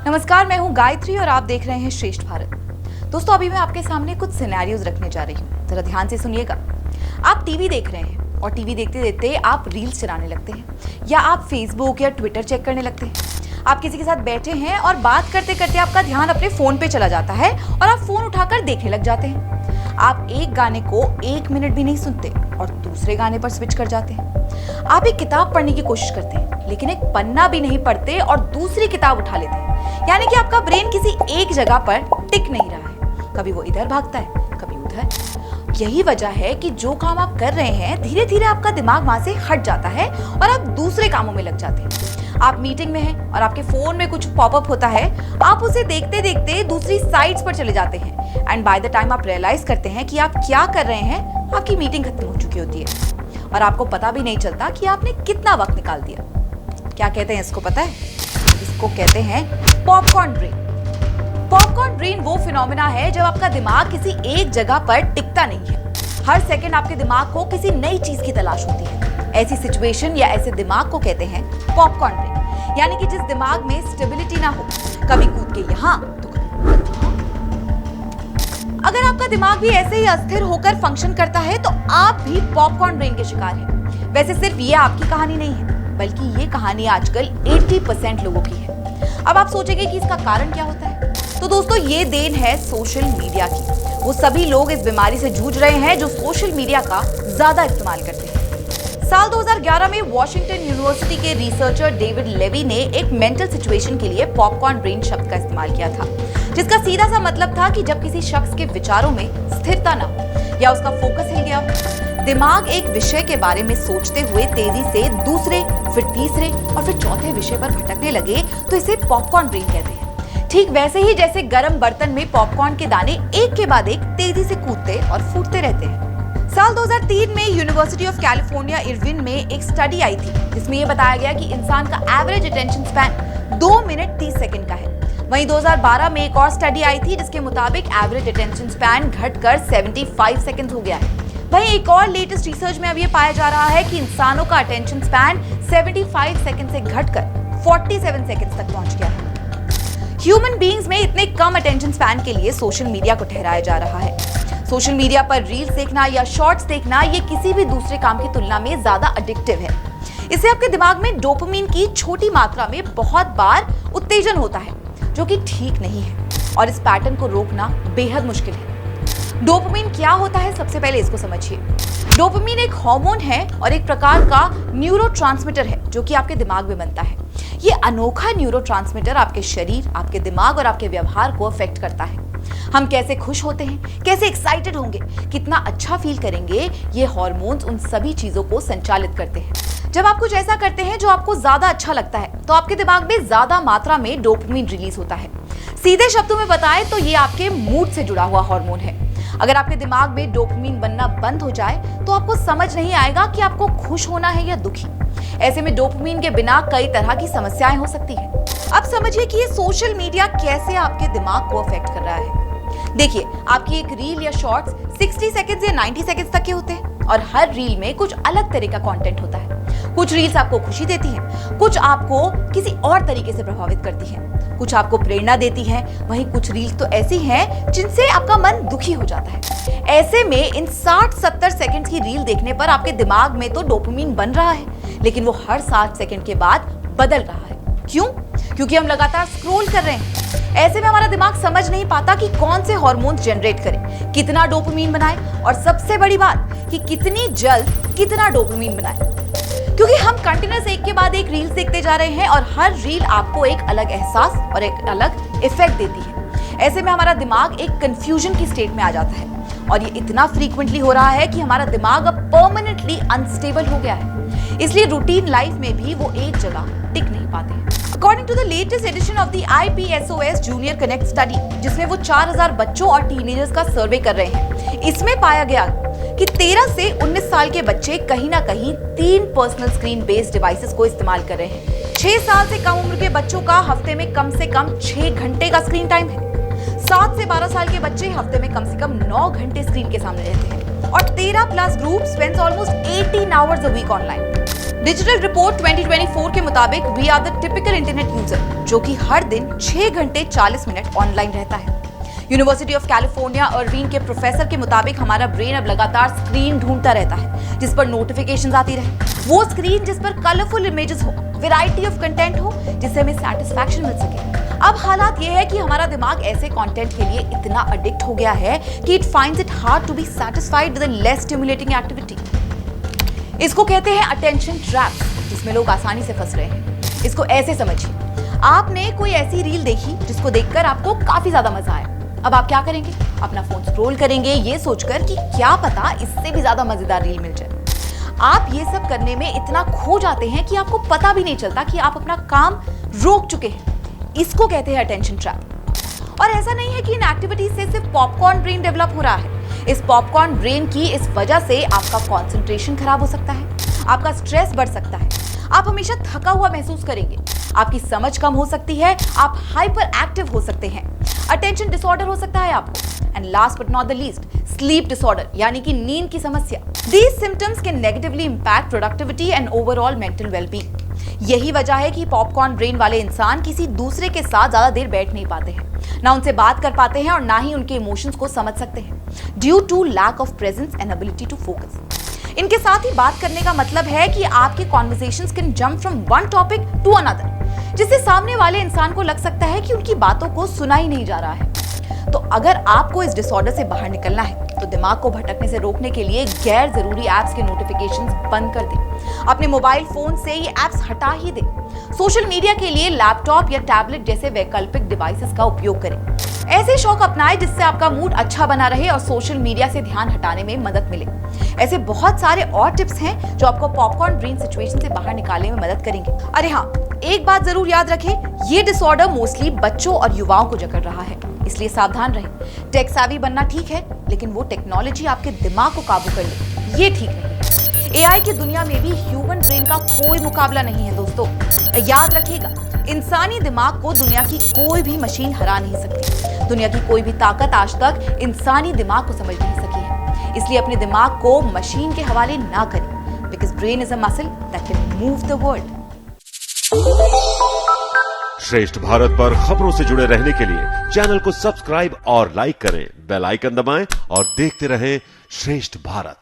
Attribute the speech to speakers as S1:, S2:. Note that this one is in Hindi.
S1: नमस्कार, मैं हूं गायत्री और आप देख रहे हैं श्रेष्ठ भारत। दोस्तों, अभी मैं आपके सामने कुछ सिनेरियोज रखने जा रही हूं, जरा ध्यान से सुनिएगा। आप टीवी देख रहे हैं और टीवी देखते देखते आप रील्स चलाने लगते हैं या आप फेसबुक या ट्विटर चेक करने लगते हैं। आप किसी के साथ बैठे हैं और बात करते करते आपका ध्यान अपने फोन पे चला जाता है और आप फोन उठाकर देखने लग जाते हैं। आप एक गाने को 1 मिनट भी नहीं सुनते और दूसरे गाने पर स्विच कर जाते हैं। आप एक किताब पढ़ने की कोशिश करते हैं लेकिन एक पन्ना भी नहीं पढ़ते और दूसरी किताब उठा लेते हैं। यानी कि आपका ब्रेन किसी एक जगह पर टिक नहीं रहा है, कभी वो इधर भागता है, कभी उधर। यही वजह है कि जो काम आप कर रहे हैं धीरे धीरे आपका दिमाग वहां से हट जाता है और आप दूसरे कामों में लग जाते हैं। आप मीटिंग में हैं और आपके फोन में कुछ पॉपअप होता है, आप उसे देखते देखते दूसरी साइट्स पर चले जाते हैं एंड बाय द टाइम आप रियलाइज करते हैं कि आप क्या कर रहे हैं, आपकी मीटिंग खत्म हो चुकी होती है और आपको पता भी नहीं चलता कि आपने कितना वक्त निकाल दिया। क्या कहते हैं इसको पता है? इसको कहते हैं पॉपकॉर्न ब्रेन। पॉपकॉर्न ब्रेन वो फिनोमेना है जब आपका दिमाग किसी एक जगह पर टिकता नहीं है। हर सेकंड आपके दिमाग को किसी नई चीज की तलाश होती है। ऐसी सिचुएशन या ऐसे दिमाग को कहते हैं पॉपकॉर्न ब्रेन। यानी कि जिस दिमाग में स्टेबिलिटी ना हो, कभी कूद के यहाँ तो कभी वहाँ। अगर आपका दिमाग भी ऐसे ही अस्थिर होकर फंक्शन करता है तो आप भी पॉपकॉर्न ब्रेन के शिकार हैं। वैसे सिर्फ ये आपकी कहानी नहीं है, बल्कि ये कहानी आजकल 80% लोगों की है। अब आप सोचेंगे कि इसका कारण क्या होता है? तो दोस्तों, ये देन है सोशल मीडिया की। वो सभी लोग इस बीमारी से जूझ रहे हैं जो सोशल मीडिया का ज्यादा इस्तेमाल करते हैं। साल 2011 में वॉशिंगटन यूनिवर्सिटी के रिसर्चर डेविड लेवी ने एक मेंटल सिचुएशन के लिए पॉपकॉर्न ब्रेन शब्द का इस्तेमाल किया था, जिसका सीधा सा मतलब था कि जब किसी शख्स के विचारों में स्थिरता ना हो या उसका फोकस हिल गया हो, दिमाग एक विषय के बारे में सोचते हुए तेजी से दूसरे, फिर तीसरे और फिर चौथे विषय पर भटकने लगे, तो इसे पॉपकॉर्न ब्रेन कहते हैं। ठीक वैसे ही जैसे गर्म बर्तन में पॉपकॉर्न के दाने एक के बाद एक तेजी से कूदते और फूटते रहते हैं। साल 2003 में यूनिवर्सिटी ऑफ कैलिफोर्निया इरविन में एक स्टडी आई थी जिसमें यह बताया गया कि इंसान का average attention span 2 minute 30 second का है। वहीं 2012 में एक और स्टडी आई थी जिसके मुताबिक एवरेज अटेंशन स्पैन घटकर 75 सेकंड हो गया है। वहीं एक और लेटेस्ट रिसर्च में अब ये पाया जा रहा है कि इंसानों का अटेंशन स्पैन 75 सेकंड से घटकर 47 सेकंड तक पहुंच गया है। ह्यूमन बीइंग्स में इतने कम अटेंशन स्पैन के लिए सोशल मीडिया को ठहराया जा रहा है। सोशल मीडिया पर रील्स देखना या शॉर्ट्स देखना ये किसी भी दूसरे काम की तुलना में ज्यादा एडिक्टिव है। इससे आपके दिमाग में डोपामिन की छोटी मात्रा में बहुत बार उत्तेजन होता है, जो कि ठीक नहीं है और इस पैटर्न को रोकना बेहद मुश्किल है। डोपामिन क्या होता है, सबसे पहले इसको समझिए। डोपामिन एक हार्मोन है और एक प्रकार का न्यूरोट्रांसमीटर है जो कि आपके दिमाग में बनता है। ये अनोखा न्यूरोट्रांसमीटर आपके शरीर, आपके दिमाग और आपके व्यवहार को अफेक्ट करता है। हम कैसे खुश होते हैं, कैसे एक्साइटेड होंगे, कितना अच्छा फील करेंगे, ये हार्मोन्स उन सभी चीजों को संचालित करते हैं। जब आप कुछ ऐसा करते हैं जो आपको ज्यादा अच्छा लगता है तो आपके दिमाग में ज्यादा मात्रा में डोपामिन रिलीज होता है। सीधे शब्दों में बताएं तो ये आपके मूड से जुड़ा हुआ हार्मोन है। अगर आपके दिमाग में डोपामिन बनना बंद हो जाए तो आपको समझ नहीं आएगा कि आपको खुश होना है या दुखी। ऐसे में डोपामिन के बिना कई तरह की समस्याएं हो सकती है। अब समझिए कि ये सोशल मीडिया कैसे आपके दिमाग को अफेक्ट कर रहा है। देखिए, आपकी एक रील या शॉर्ट्स 60 सेकंड्स या 90 सेकंड्स तक के होते हैं और हर रील में कुछ अलग तरह का कंटेंट होता है। कुछ रील्स आपको खुशी देती हैं, कुछ आपको किसी और तरीके से प्रभावित करती हैं, कुछ आपको प्रेरणा देती हैं, वहीं कुछ रील्स तो ऐसी हैं जिनसे आपका मन दुखी हो जाता है। ऐसे में इन 60-70 सेकंड्स की रील देखने पर आपके दिमाग में तो डोपामिन बन रहा है, लेकिन वो हर 60 सेकंड के बाद बदल रहा है। क्यों? क्योंकि हम लगातार स्क्रॉल कर रहे हैं। ऐसे में हमारा दिमाग समझ नहीं पाता कि कौन से हार्मोन्स जनरेट करें, कितना डोपामिन बनाए और सबसे बड़ी बात कि कितनी जल्द कितना डोपामिन बनाए। क्योंकि हम कंटिन्यूअस एक के बाद एक रील्स देखते जा रहे हैं और हर रील आपको एक अलग एहसास और एक अलग इफेक्ट देती है। ऐसे में हमारा दिमाग एक कंफ्यूजन की स्टेट में आ जाता है और ये इतना फ्रीक्वेंटली हो रहा है कि हमारा दिमाग अब परमानेंटली अनस्टेबल हो गया है। इसलिए रूटीन लाइफ में भी वो एक जगह टिक नहीं पाते। According to the latest edition of the IPSOS Junior Connect study, जिसमें वो 4000 बच्चों और टीनेजर्स का सर्वे कर रहे हैं, इसमें पाया गया कि 13 से 19 साल के बच्चे कहीं ना कहीं 3 पर्सनल स्क्रीन बेस्ड डिवाइसेस को इस्तेमाल कर रहे हैं। 6 साल से कम उम्र के बच्चों का हफ्ते में कम से कम 6 घंटे का स्क्रीन टाइम है। 7 से 12 साल के बच्चे हफ्ते में कम से कम 9 घंटे स्क्रीन के सामने रहते हैं और 13+ group spends almost 18 hours a week online. Digital report 2024 के मुताबिक we are the typical internet user जो कि हर दिन 6 घंटे 40 मिनट ऑनलाइन रहता है। यूनिवर्सिटी ऑफ कैलिफोर्निया अर्विन के प्रोफेसर के मुताबिक हमारा ब्रेन अब लगातार स्क्रीन ढूंढता रहता है जिस पर नोटिफिकेशंस आती रहे। वो स्क्रीन जिस पर कलरफुल इमेजेस हो, वैरायटी ऑफ कंटेंट हो, जिससे हमें सेटिस्फैक्शन मिल सके। अब हालात ये है कि हमारा दिमाग ऐसे कंटेंट के लिए इतना एडिक्ट हो गया है कि it finds it hard to be satisfied with a less stimulating activity. इसको कहते हैं अटेंशन ट्रैप, जिसमें लोग आसानी से फंस रहे हैं। इसको ऐसे समझिए, आपने कोई ऐसी रील देखी जिसको देखकर आपको काफी ज्यादा मजा आया। अब आप क्या करेंगे? अपना फोन स्क्रॉल करेंगे ये सोचकर कि क्या पता इससे भी ज्यादा मजेदार रील मिल जाए। आप ये सब करने में इतना खो जाते हैं कि आपको पता भी नहीं चलता कि आप अपना काम रोक चुके हैं। इसको कहते हैं अटेंशन ट्रैप। और ऐसा नहीं है कि इन एक्टिविटीज से सिर्फ पॉपकॉर्न ब्रेन डेवलप हो रहा है। इस पॉपकॉर्न ब्रेन की इस वजह से आपका कंसंट्रेशन खराब हो सकता है, आपका स्ट्रेस बढ़ सकता है, आप हमेशा थका हुआ महसूस करेंगे, आपकी समझ कम हो सकती है, आप हाइपर एक्टिव हो सकते हैं, अटेंशन डिसऑर्डर हो सकता है आपको, and last but not the least sleep disorder यानी कि नींद की समस्या। These symptoms can negatively impact productivity and overall mental wellbeing. यही वजह है कि पॉपकॉर्न ब्रेन वाले इंसान किसी दूसरे के साथ ज्यादा देर बैठ नहीं पाते हैं, ना उनसे बात कर पाते हैं और ना ही उनके इमोशंस को समझ सकते हैं due to lack of presence and ability to focus. इनके साथ ही बात करने का मतलब है कि आपके conversations can jump from one topic to another, जिससे सामने वाले इंसान को लग सकता है कि उनकी बातों को सुना ही नहीं जा रहा है। तो अगर आपको इस डिसऑर्डर से बाहर निकलना है तो दिमाग को भटकने से रोकने के लिए गैर जरूरी एप्स के नोटिफिकेशंस बंद कर दें। अपने मोबाइल फोन से ये एप्स हटा ही दें। सोशल मीडिया के लिए लैपटॉप या टैबलेट जैसे वैकल्पिक डिवाइसेस का उपयोग करें। ऐसे शौक अपनाएं जिससे आपका मूड अच्छा बना रहे और सोशल मीडिया से ध्यान हटाने में मदद मिले। ऐसे बहुत सारे और टिप्स हैं जो आपको पॉपकॉर्न ब्रेन सिचुएशन से बाहर निकालने में मदद करेंगे। अरे हाँ, एक बात जरूर याद रखें, ये डिसऑर्डर मोस्टली बच्चों और युवाओं को जकड़ रहा है, इसलिए सावधान रहें। टेक सेवी बनना ठीक है, लेकिन वो टेक्नोलॉजी आपके दिमाग को काबू कर ले, ये ठीक नहीं है। एआई की दुनिया में भी ह्यूमन ब्रेन का कोई मुकाबला नहीं है दोस्तों। याद रखिएगा, इंसानी दिमाग को दुनिया की कोई भी मशीन हरा नहीं सकती। दुनिया की कोई भी ताकत आज तक इंसानी दिमाग को समझ नहीं सकी है। इसलिए अपने दिमाग को मशीन के हवाले ना करें, because brain is a muscle that can move the world.
S2: श्रेष्ठ भारत पर खबरों से जुड़े रहने के लिए चैनल को सब्सक्राइब और लाइक करें, बेल आइकन दबाएं और देखते रहें श्रेष्ठ भारत।